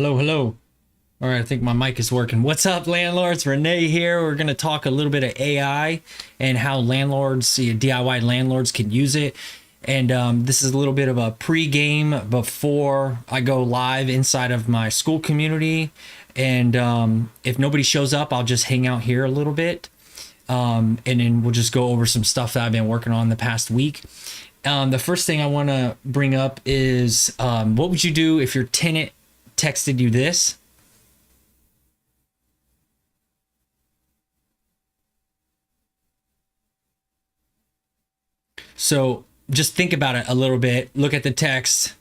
Hello, hello. All right, I think my mic is working. What's up, landlords? Renee here. We're going to talk a little bit of AI and how landlords, DIY landlords can use it. And this is a little bit of a pre-game before I go live inside of my school community. And if nobody shows up, I'll just hang out here a little bit. And then we'll just go over some stuff that I've been working on the past week. The first thing I want to bring up is what would you do if your tenant texted you this? So just think about it a little bit, look at the text,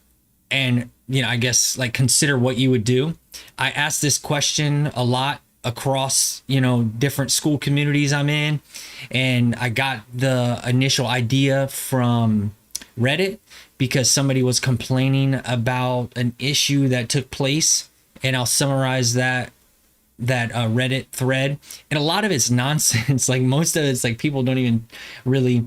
and I guess like consider what you would do. I asked this question a lot across different school communities I'm in, and I got the initial idea from Reddit because somebody was complaining about an issue that took place, and I'll summarize that Reddit thread. And a lot of it's nonsense. Like most of it's like people don't even really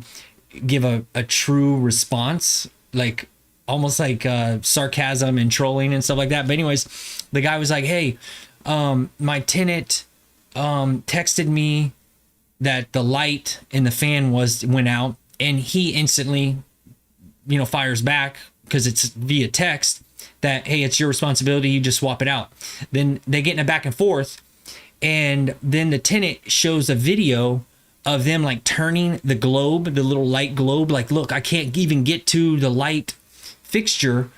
give a true response, like almost like sarcasm and trolling and stuff like that. But anyways, the guy was like, hey, my tenant texted me that the light in the fan went out, and he instantly fires back because it's via text that, hey, it's your responsibility, you just swap it out. Then they get in a back and forth, and then the tenant shows a video of them like turning the globe, the little light globe, like, look, I can't even get to the light fixture.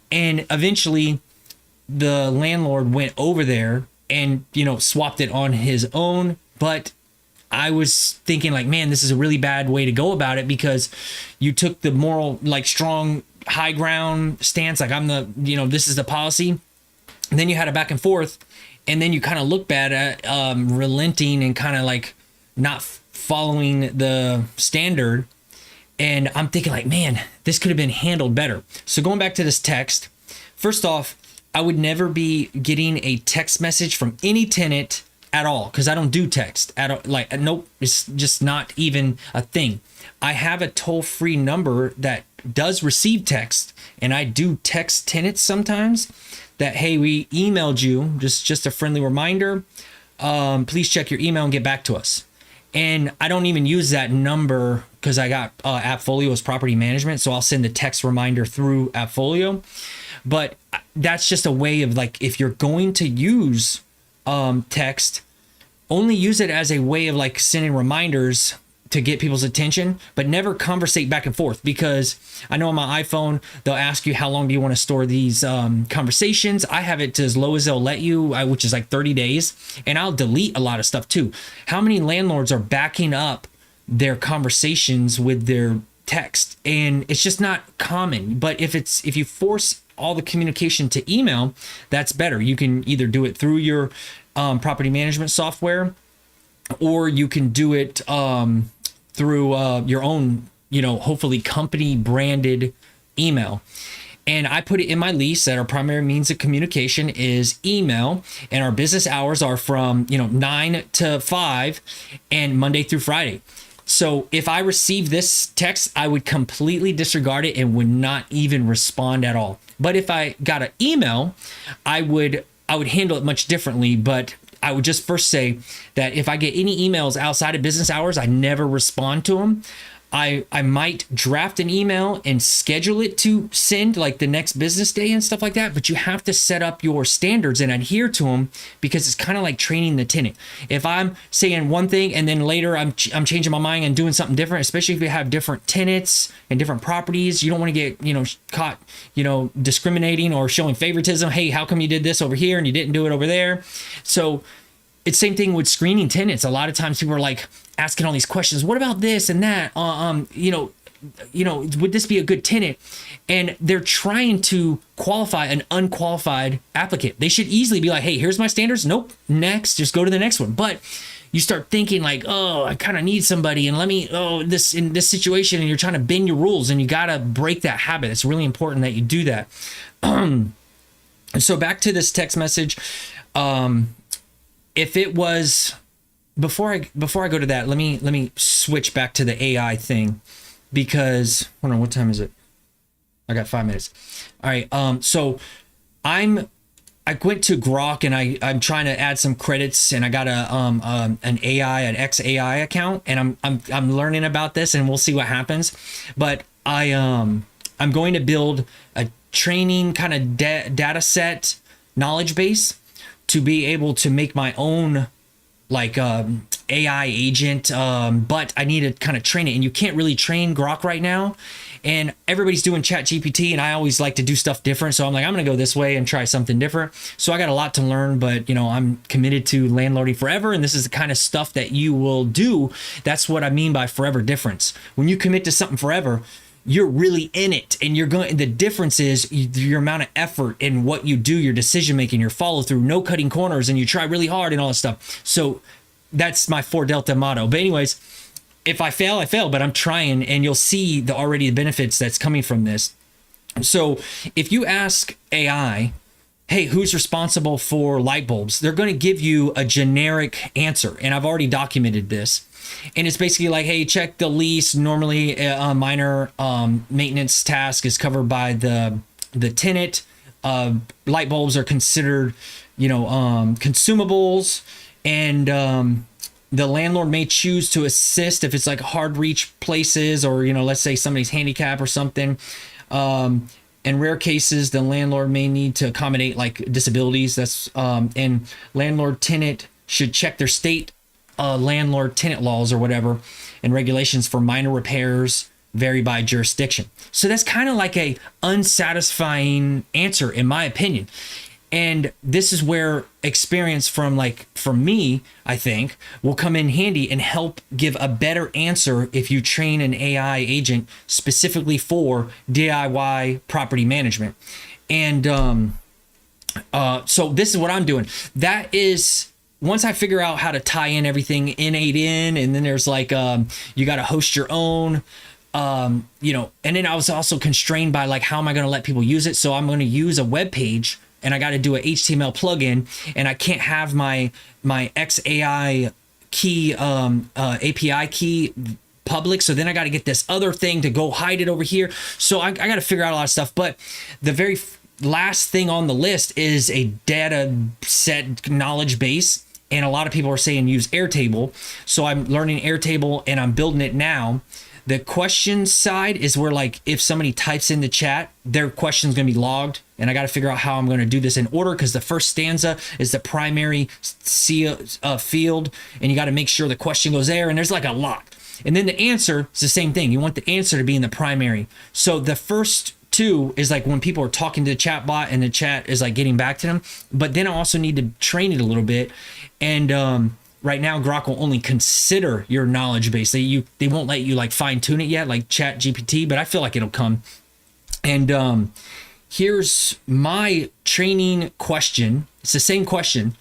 And eventually the landlord went over there and swapped it on his own. But I was thinking like, man, this is a really bad way to go about it, because you took the moral, like, strong high ground stance, like I'm the this is the policy. And then you had a back and forth, and then you kind of look bad at relenting and kind of like not following the standard. And I'm thinking like, man, this could have been handled better. So going back to this text, first off, I would never be getting a text message from any tenant at all, because I don't do text at all. Like, nope, it's just not even a thing. I have a toll-free number that does receive text, and I do text tenants sometimes that, hey, we emailed you, just a friendly reminder, please check your email and get back to us. And I don't even use that number because I got AppFolio as property management, so I'll send the text reminder through AppFolio. But that's just a way of, like, if you're going to use text, only use it as a way of like sending reminders to get people's attention, but never conversate back and forth. Because I know on my iPhone, they'll ask you how long do you want to store these conversations. I have it to as low as they'll let you, which is like 30 days. And I'll delete a lot of stuff too. How many landlords are backing up their conversations with their text? And it's just not common. But if you force all the communication to email, that's better. You can either do it through your property management software, or you can do it through your own, hopefully company branded email. And I put it in my lease that our primary means of communication is email, and our business hours are from 9 to 5 and Monday through Friday. So if I receive this text, I would completely disregard it and would not even respond at all. But if I got an email, I would handle it much differently. But I would just first say that if I get any emails outside of business hours, I never respond to them. I might draft an email and schedule it to send like the next business day and stuff like that. But you have to set up your standards and adhere to them, because it's kind of like training the tenant. If I'm saying one thing and then later I'm changing my mind and doing something different, especially if you have different tenants and different properties, you don't want to get caught discriminating or showing favoritism. Hey, how come you did this over here and you didn't do it over there? So it's same thing with screening tenants. A lot of times people are like asking all these questions. What about this and that? Would this be a good tenant? And they're trying to qualify an unqualified applicant. They should easily be like, hey, here's my standards. Nope. Next, just go to the next one. But you start thinking like, oh, I kind of need somebody, and this in this situation, and you're trying to bend your rules, and you got to break that habit. It's really important that you do that. So back to this text message. If it was before I go to that, let me switch back to the AI thing, because hold on, what time is it? I got 5 minutes. All right. So I'm I went to Grok and I'm trying to add some credits, and I got an XAI account, and I'm learning about this, and we'll see what happens. But I'm going to build a training kind of data set knowledge base to be able to make my own like AI agent, but I need to kind of train it, and you can't really train Grok right now. And everybody's doing Chat GPT, and I always like to do stuff different. So I'm like, I'm going to go this way and try something different. So I got a lot to learn, but you know, I'm committed to landlording forever. And this is the kind of stuff that you will do. That's what I mean by forever difference. When you commit to something forever, you're really in it, and you're going, the difference is your amount of effort in what you do, your decision making, your follow through, no cutting corners, and you try really hard and all that stuff. So that's my 4 Delta motto. But anyways, if I fail, I fail, but I'm trying, and you'll see the benefits that's coming from this. So if you ask AI, hey, who's responsible for light bulbs? They're going to give you a generic answer. And I've already documented this. And it's basically like, hey, check the lease. Normally a minor maintenance task is covered by the tenant. Light bulbs are considered, consumables, and the landlord may choose to assist if it's like hard reach places, or, let's say somebody's handicapped or something. In rare cases, the landlord may need to accommodate like disabilities. That's and landlord tenant should check their state landlord tenant laws or whatever, and regulations for minor repairs vary by jurisdiction. So that's kind of like a unsatisfying answer, in my opinion. And this is where experience from me, I think, will come in handy and help give a better answer if you train an AI agent specifically for DIY property management. And so this is what I'm doing. That is, once I figure out how to tie in everything innate in, and then there's like, you got to host your own, and then I was also constrained by like, how am I going to let people use it? So I'm going to use a web page, and I got to do an HTML plugin, and I can't have my XAI key, API key public. So then I got to get this other thing to go hide it over here. So I got to figure out a lot of stuff. But the very last thing on the list is a data set knowledge base. And a lot of people are saying use Airtable. So I'm learning Airtable, and I'm building it now. The question side is where, like, if somebody types in the chat, their question's going to be logged, and I got to figure out how I'm going to do this in order, because the first stanza is the primary field, and you got to make sure the question goes there, and there's like a lot. And then the answer is the same thing. You want the answer to be in the primary. So the first two is like when people are talking to the chat bot and the chat is like getting back to them. But then I also need to train it a little bit. And right now, Grok will only consider your knowledge base. They won't let you like fine tune it yet, like Chat GPT, but I feel like it'll come. And here's my training question. It's the same question,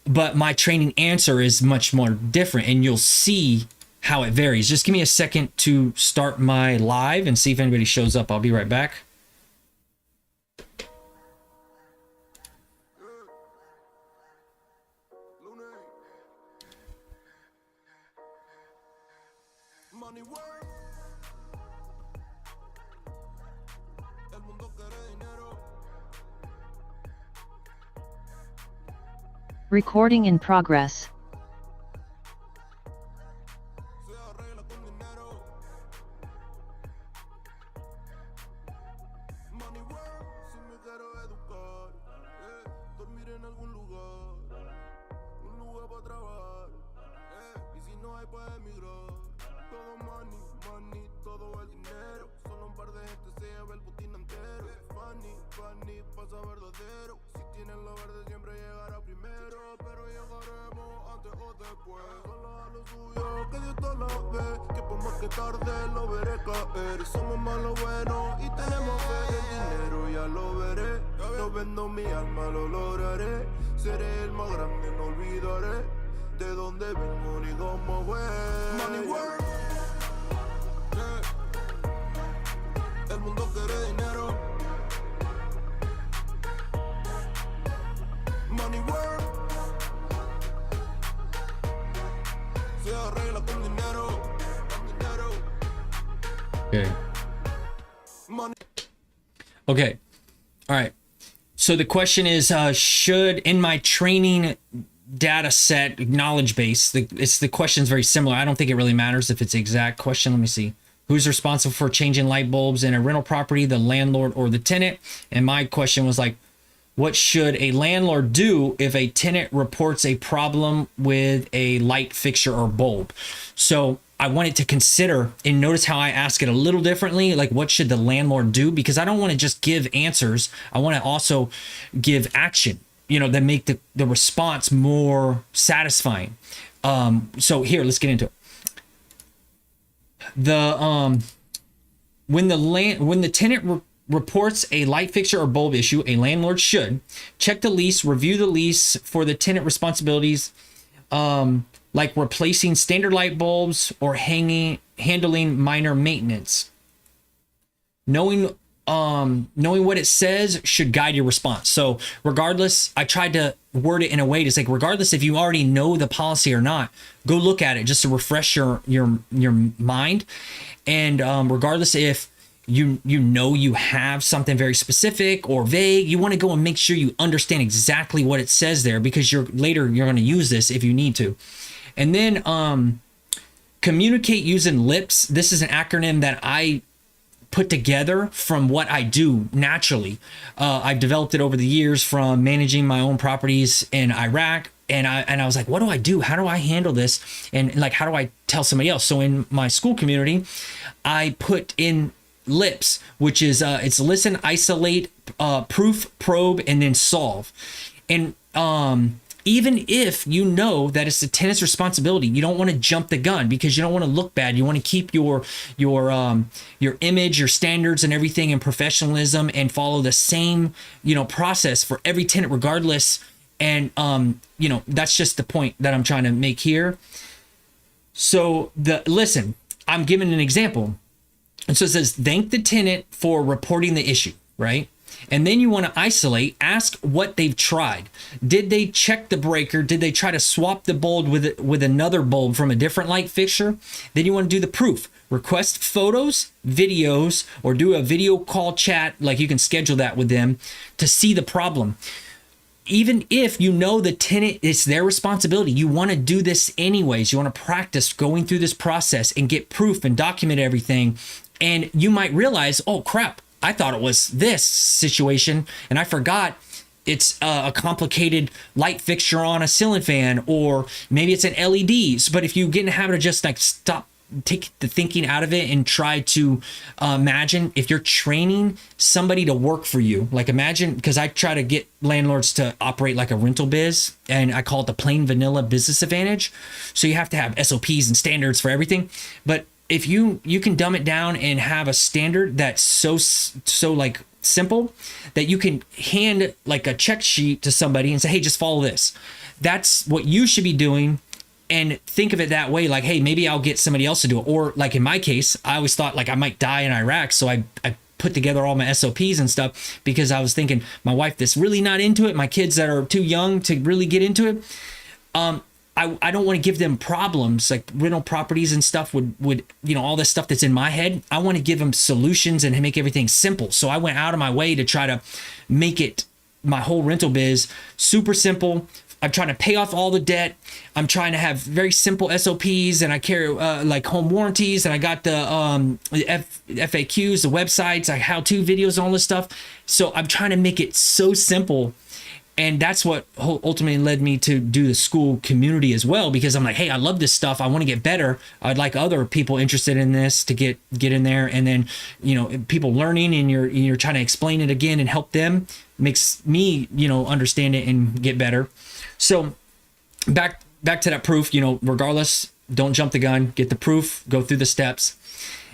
but my training answer is much more different, and you'll see how it varies. Just give me a second to start my live and see if anybody shows up. I'll be right back. Recording in progress. Okay. All right. So the question is, should in my training data set knowledge base, the question's very similar. I don't think it really matters if it's the exact question. Let me see. Who's responsible for changing light bulbs in a rental property, the landlord or the tenant? And my question was like, what should a landlord do if a tenant reports a problem with a light fixture or bulb? So I wanted to consider, and notice how I ask it a little differently, like what should the landlord do? Because I don't want to just give answers. I want to also give action, that make the response more satisfying. So here, let's get into it. When the tenant reports a light fixture or bulb issue, a landlord should check the lease, review the lease for the tenant responsibilities, like replacing standard light bulbs or handling minor maintenance. Knowing what it says should guide your response. So regardless, I tried to word it in a way to say, regardless if you already know the policy or not, go look at it just to refresh your mind. And regardless if you have something very specific or vague, you want to go and make sure you understand exactly what it says there, because you're going to use this if you need to. And then communicate using LIPS. This is an acronym that I put together from what I do naturally. I've developed it over the years from managing my own properties in Iraq. And I was like, what do I do? How do I handle this? And like, how do I tell somebody else? So in my school community, I put in LIPS, which is it's listen, isolate, proof, probe, and then solve. And even if you know that it's the tenant's responsibility, you don't want to jump the gun because you don't want to look bad. You want to keep your image, your standards, and everything in professionalism, and follow the same process for every tenant, regardless. And that's just the point that I'm trying to make here. So listen, I'm giving an example. And so it says, thank the tenant for reporting the issue, right? And then you want to isolate, ask what they've tried. Did they check the breaker? Did they try to swap the bulb with another bulb from a different light fixture? Then you want to do the proof. Request photos, videos, or do a video call chat, like you can schedule that with them to see the problem. Even if you know the tenant, it's their responsibility, you want to do this anyways. You want to practice going through this process and get proof and document everything. And you might realize, oh crap, I thought it was this situation and I forgot it's a complicated light fixture on a ceiling fan, or maybe it's an LED. But if you get in the habit of just like take the thinking out of it and try to imagine if you're training somebody to work for you, like imagine, because I try to get landlords to operate like a rental biz, and I call it the plain vanilla business advantage. So you have to have SOPs and standards for everything. But if you can dumb it down and have a standard that's so like simple that you can hand like a check sheet to somebody and say, hey, just follow this. That's what you should be doing. And think of it that way, like, hey, maybe I'll get somebody else to do it. Or like in my case, I always thought like I might die in Iraq. So I put together all my SOPs and stuff because I was thinking my wife that's really not into it, my kids that are too young to really get into it. I don't want to give them problems like rental properties and stuff would all this stuff that's in my head. I want to give them solutions and make everything simple. So I went out of my way to try to make it my whole rental biz super simple. I'm trying to pay off all the debt. I'm trying to have very simple SOPs, and I carry like home warranties, and I got the FAQs, the websites, like how-to videos, all this stuff. So I'm trying to make it so simple. And that's what ultimately led me to do the school community as well, because I'm like, hey, I love this stuff. I want to get better. I'd like other people interested in this to get in there. And then, people learning, and you're trying to explain it again and help them, makes me, understand it and get better. So back to that proof, regardless, don't jump the gun, get the proof, go through the steps.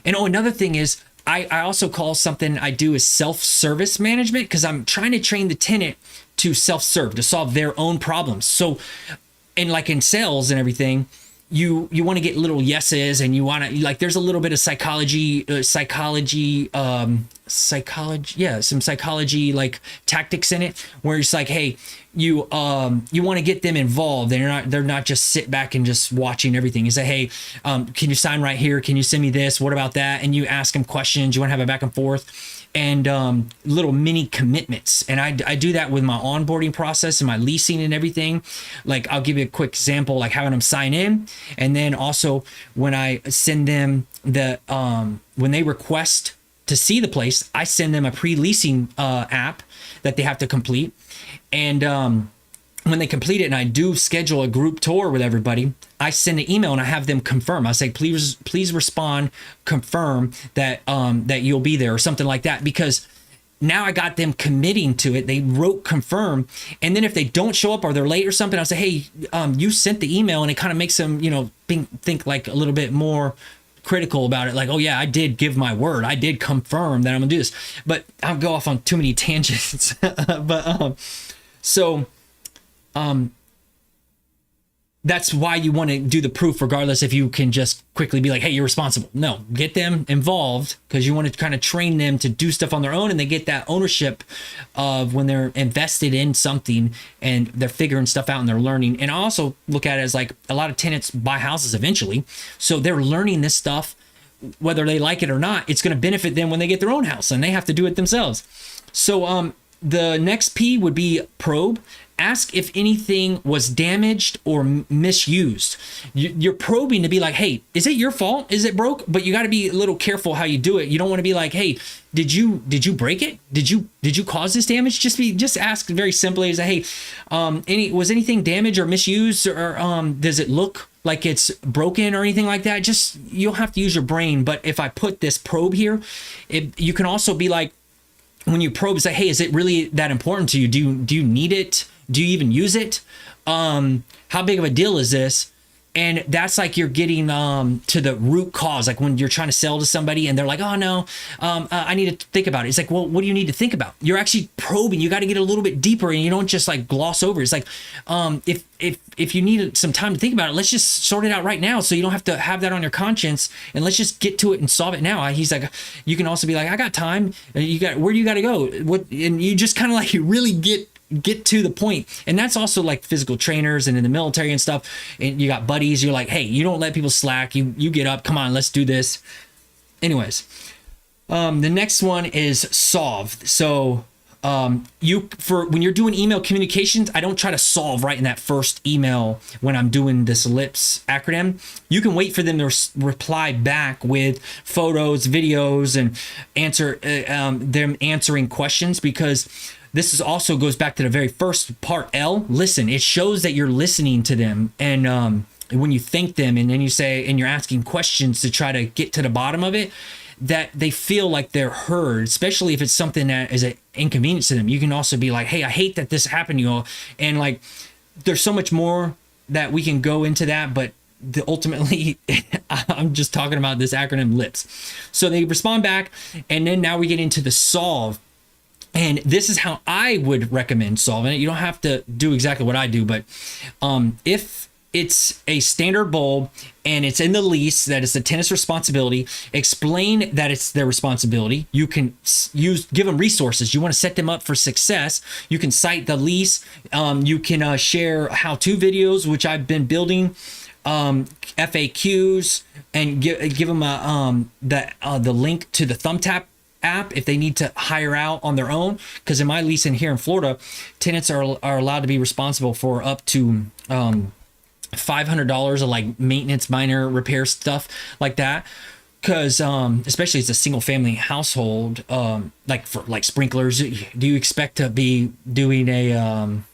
And another thing is, I also call something I do is self-service management, because I'm trying to train the tenant to self-serve, to solve their own problems. So, and like in sales and everything, you want to get little yeses, and you want to, like, there's a little bit of psychology, some psychology like tactics in it, where it's like, hey, you want to get them involved, and they're not just sit back and just watching everything. You say, hey, can you sign right here? Can you send me this? What about that? And you ask them questions. You want to have a back and forth. and little mini commitments. And I do that with my onboarding process and my leasing and everything. Like, I'll give you a quick example, like having them sign in. And then also when I send them when they request to see the place, I send them a pre-leasing app that they have to complete. And when they complete it and I do schedule a group tour with everybody, I send an email and I have them confirm. I say, please respond, confirm that that you'll be there or something like that, because now I got them committing to it. They wrote confirm. And then if they don't show up or they're late or something, I'll say, hey, you sent the email, and it kind of makes them, think like a little bit more critical about it. Like, oh yeah, I did give my word. I did confirm that I'm gonna do this. But I'll go off on too many tangents. That's why you want to do the proof, regardless if you can just quickly be like, hey, you're responsible. No, get them involved, because you want to kind of train them to do stuff on their own, and they get that ownership of when they're invested in something and they're figuring stuff out and they're learning. And I also look at it as like a lot of tenants buy houses eventually. So they're learning this stuff, whether they like it or not. It's going to benefit them when they get their own house and they have to do it themselves. So the next P would be probe. Ask if anything was damaged or misused. You're probing to be like, hey, is it your fault? Is it broke? But you got to be a little careful how you do it. You don't want to be like, hey, did you break it? Did you cause this damage? Just ask very simply, is hey, was anything damaged or misused, or does it look like it's broken or anything like that? Just, you'll have to use your brain. But if I put this probe here, you can also be like, when you probe, say, hey, is it really that important to you? Do you need it? Do you even use it? How big of a deal is this? And that's like you're getting to the root cause. Like when you're trying to sell to somebody and they're like, oh no, I need to think about it. It's like, well, what do you need to think about? You're actually probing. You got to get a little bit deeper, and you don't just like gloss over. It's like, if you need some time to think about it, let's just sort it out right now, so you don't have to have that on your conscience, and let's just get to it and solve it now. He's like, you can also be like, I got time. Where do you got to go? And you just kind of like really get to the point. And that's also like physical trainers and in the military and stuff, and you got buddies, you're like, hey, you don't let people slack, you get up, come on, let's do this. Anyways, the next one is solve. So when you're doing email communications, I don't try to solve right in that first email when I'm doing this LIPS acronym. You can wait for them to reply back with photos, videos, and them answering questions, because this is also goes back to the very first part, L, listen. It shows that you're listening to them. And when you thank them and then you say, and you're asking questions to try to get to the bottom of it, that they feel like they're heard, especially if it's something that is an inconvenience to them. You can also be like, hey, I hate that this happened to you all. And like, there's so much more that we can go into that, but ultimately, I'm just talking about this acronym LIPS. So they respond back, and then now we get into the solve. And this is how I would recommend solving it. You don't have to do exactly what I do, but if it's a standard bulb and it's in the lease that it's the tenant's responsibility, explain that it's their responsibility. You can give them resources. You want to set them up for success. You can cite the lease. You can share how-to videos, which I've been building, FAQs, and give them the link to the Thumbtack app if they need to hire out on their own. Because in my lease in here in Florida, tenants are allowed to be responsible for up to $500 of like maintenance, minor repair stuff like that. Because especially as a single family household, like for like sprinklers, do you expect to be doing a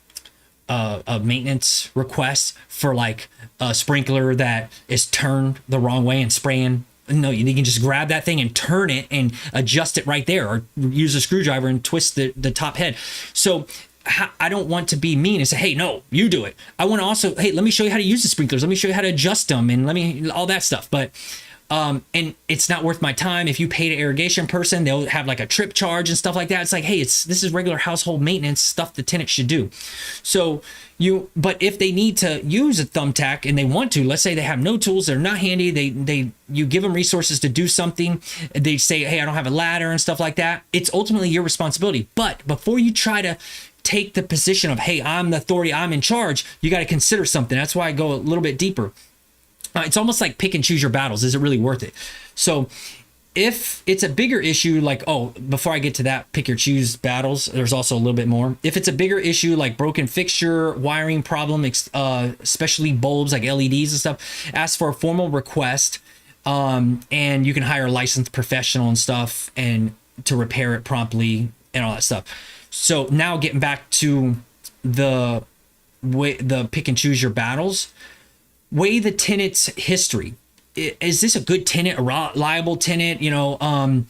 maintenance request for like a sprinkler that is turned the wrong way and spraying? No, you can just grab that thing and turn it and adjust it right there, or use a screwdriver and twist the top head. So I don't want to be mean and say, hey, no, you do it. I want to also, hey, let me show you how to use the sprinklers. Let me show you how to adjust them, and all that stuff. But and it's not worth my time. If you pay an irrigation person, they'll have like a trip charge and stuff like that. It's like, hey, this is regular household maintenance stuff the tenant should do. So but if they need to use a Thumbtack and they want to, let's say they have no tools, they're not handy, you give them resources to do something, they say, hey, I don't have a ladder and stuff like that. It's ultimately your responsibility. But before you try to take the position of, hey, I'm the authority, I'm in charge, you got to consider something. That's why I go a little bit deeper. It's almost like pick and choose your battles. Is it really worth it? So If it's a bigger issue, like, oh, before I get to that pick your choose battles, there's also a little bit more. If it's a bigger issue like broken fixture, wiring problem, especially bulbs like LEDs and stuff, ask for a formal request, and you can hire a licensed professional and stuff and to repair it promptly and all that stuff. So now getting back to the pick and choose your battles, weigh the tenant's history. Is this a good tenant, a reliable tenant, and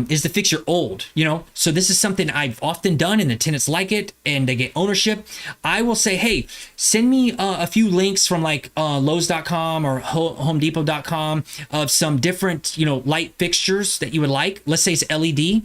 is the fixture old, so this is something I've often done and the tenants like it and they get ownership. I will say, hey, send me a few links from like Lowe's.com or HomeDepot.com of some different, light fixtures that you would like. Let's say it's LED,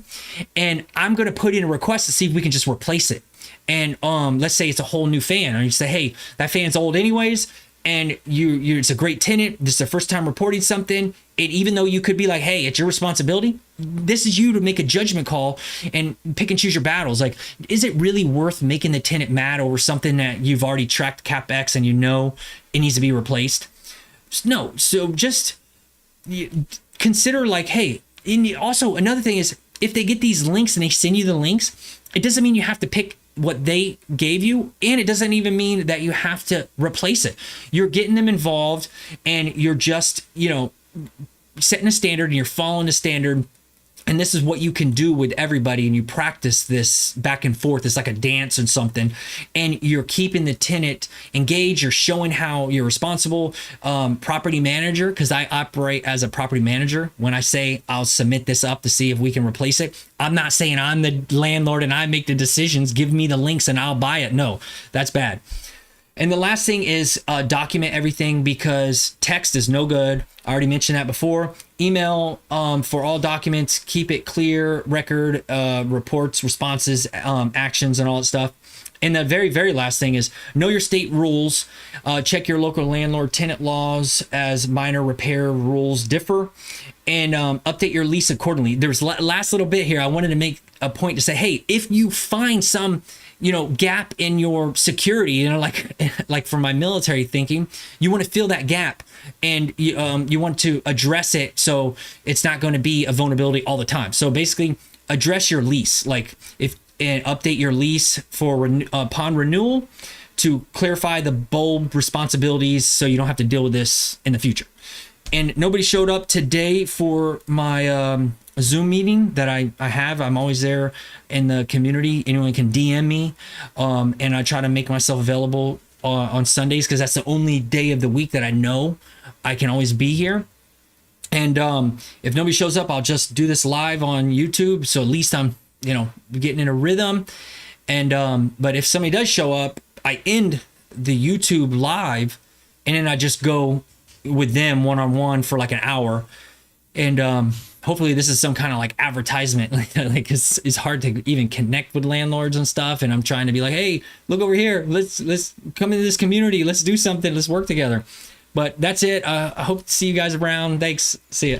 and I'm going to put in a request to see if we can just replace it. And let's say it's a whole new fan, and you say, hey, that fan's old anyways, and it's a great tenant. This is the first time reporting something. And even though you could be like, hey, it's your responsibility, this is you to make a judgment call and pick and choose your battles. Like, is it really worth making the tenant mad over something that you've already tracked CapEx and it needs to be replaced? No. So just consider like, hey, also another thing is, if they get these links and they send you the links, it doesn't mean you have to pick what they gave you, and it doesn't even mean that you have to replace it. You're getting them involved, and you're just setting a standard, and you're following the standard. And this is what you can do with everybody, and you practice this back and forth. It's like a dance and something, and you're keeping the tenant engaged. You're showing how you're responsible. Property manager, because I operate as a property manager. When I say I'll submit this up to see if we can replace it, I'm not saying I'm the landlord and I make the decisions. Give me the links and I'll buy it. No, that's bad. And the last thing is document everything, because text is no good. I already mentioned that before. Email for all documents. Keep it clear, record, reports, responses, actions, and all that stuff. And the very, very last thing is know your state rules. Check your local landlord tenant laws as minor repair rules differ. And update your lease accordingly. There's last little bit here. I wanted to make a point to say, hey, if you find some gap in your security, like for my military thinking, you want to fill that gap, and you want to address it so it's not going to be a vulnerability all the time. So basically, address your lease, and update your lease for upon renewal to clarify the bulb responsibilities, so you don't have to deal with this in the future. And nobody showed up today for my Zoom meeting that I have. I'm always there in the community. Anyone can DM me, and I try to make myself available on Sundays, because that's the only day of the week that I know I can always be here. And if nobody shows up, I'll just do this live on YouTube, so at least I'm getting in a rhythm. And but if somebody does show up, I end the YouTube live, and then I just go with them one-on-one for like an hour. And hopefully this is some kind of like advertisement, like it's hard to even connect with landlords and stuff, and I'm trying to be like, hey, look over here, let's come into this community, let's do something, let's work together. But that's it. I hope to see you guys around. Thanks. See ya.